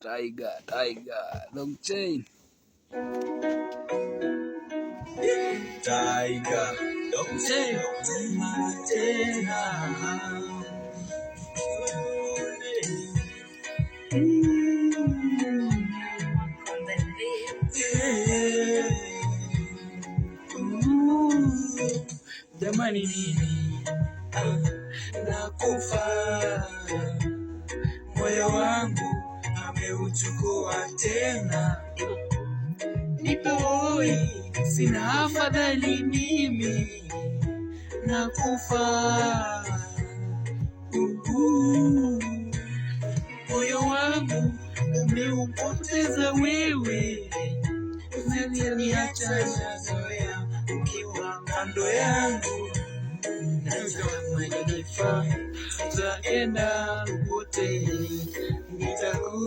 Tiger, long chain. Tiger, long chain, jamani nini nakufa, moyo wangu ameuchukua tena, nipo hoi, sina afadhali, mimi nakufa. Moyo wangu umeupoteza wewe, unaniacha nazoea ukiwa kando yangu, nazo taenda wote nitaku